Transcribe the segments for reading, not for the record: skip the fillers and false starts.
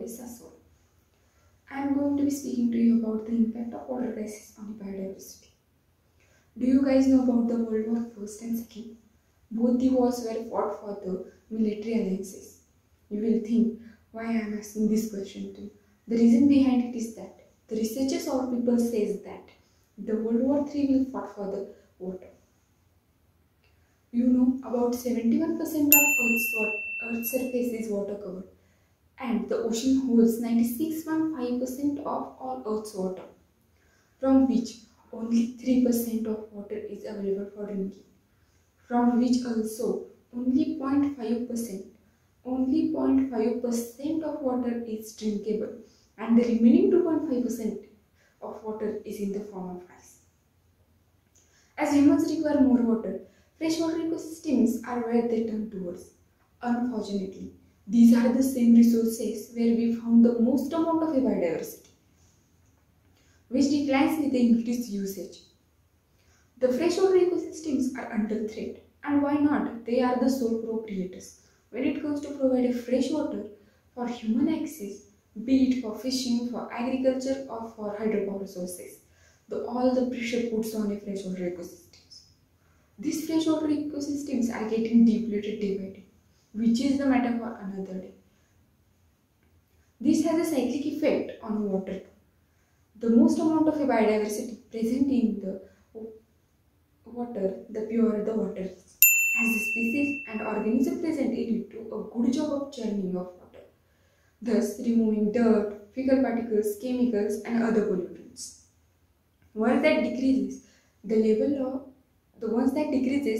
world is Sasol. I am going to be speaking to you about the impact of water crisis on biodiversity. Do you guys know about the World War I and II? Both the wars were fought for the military alliances. You will think, why I am asking this question to you? The reason behind it is that the researchers or people says that the World War III will fought for the water. You know, about 71% of Earth's surface is water covered, and the ocean holds 96.5% of all Earth's water, from which only 3% of water is available for drinking, from which also only 0.5% of water is drinkable, and the remaining 2.5% of water is in the form of ice. As humans require more water, freshwater ecosystems are where they turn towards. Unfortunately, these are the same resources where we found the most amount of biodiversity, which declines with the increased usage. The freshwater ecosystems are under threat, and why not? They are the sole proprietors when it comes to provide fresh water for human access, be it for fishing, for agriculture, or for hydropower sources. All the pressure puts on a freshwater ecosystems. These freshwater ecosystems are getting depleted day by day, which is the matter for another day. This has a cyclic effect on water. The most amount of biodiversity present in the water, the purer the water is. As the species and organism present in it do a good job of churning of water, thus removing dirt, fecal particles, chemicals, and other pollutants. Once that decreases,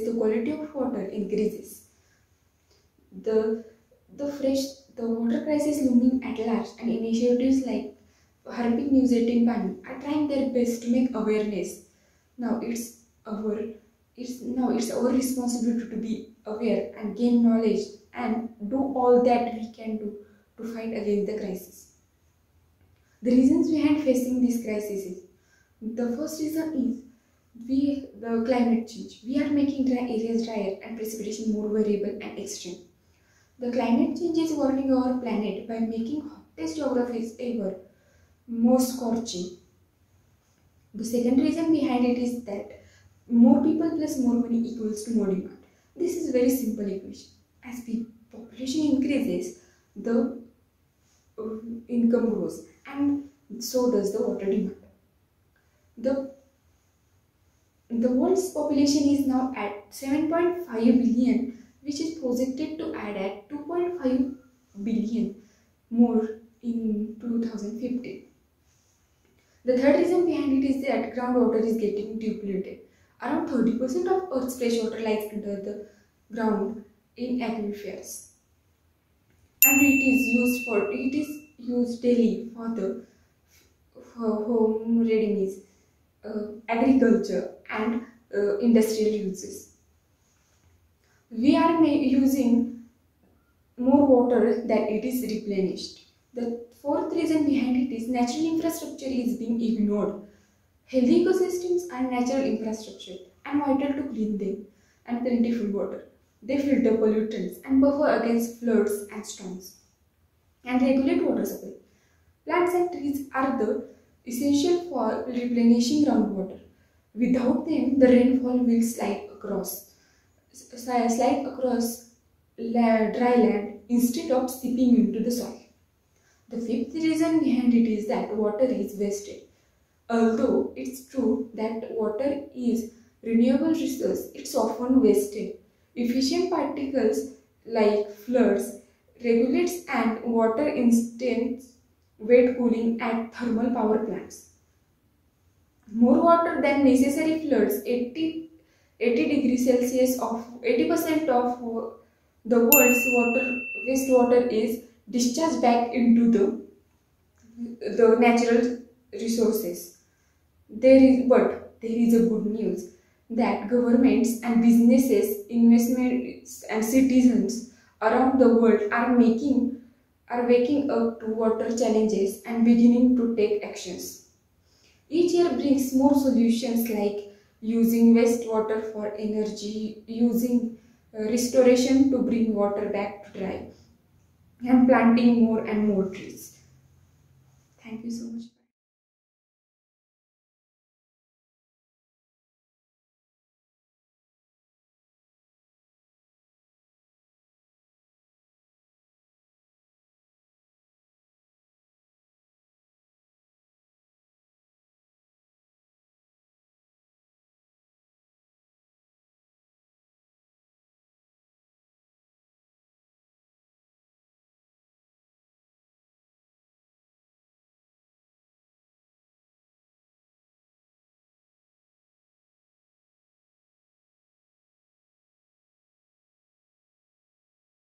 the quality of water increases. The water crisis looming at large, and initiatives like Harping News 18 Pani are trying their best to make awareness. Now it's our responsibility to be aware and gain knowledge and do all that we can do to fight against the crisis. The reasons behind facing this crisis is, the first reason is the climate change. We are making dry areas drier and precipitation more variable and extreme. The climate change is warming our planet by making hottest geographies ever more scorching. The second reason behind it is that more people plus more money equals to more demand. This is a very simple equation. As the population increases, the income grows, and so does the water demand. The world's population is now at 7.5 billion, which is projected to add at 2.5 billion more in 2050. The third reason behind it is that groundwater is getting depleted. Around 30% of Earth's freshwater lies under the ground in aquifers, and it is used daily for home readiness, agriculture, and industrial uses. We are using more water than it is replenished. The fourth reason behind it is natural infrastructure is being ignored. Healthy ecosystems are natural infrastructure and vital to clean them and plentiful water. They filter pollutants and buffer against floods and storms and regulate water supply. Plants and trees are the essential for replenishing groundwater. Without them, the rainfall will slide across dry land instead of seeping into the soil. The fifth reason behind it is that water is wasted. Although it's true that water is renewable resource, it's often wasted. Efficient particles like floods regulates and water instance wet cooling at thermal power plants. More water than necessary floods, 80 degrees Celsius of 80% of the world's wastewater is discharged back into the natural resources. There is a good news that governments and businesses, investments and citizens around the world are waking up to water challenges and beginning to take actions. Each year brings more solutions like using wastewater for energy, using restoration to bring water back to dry, and planting more and more trees. Thank you so much.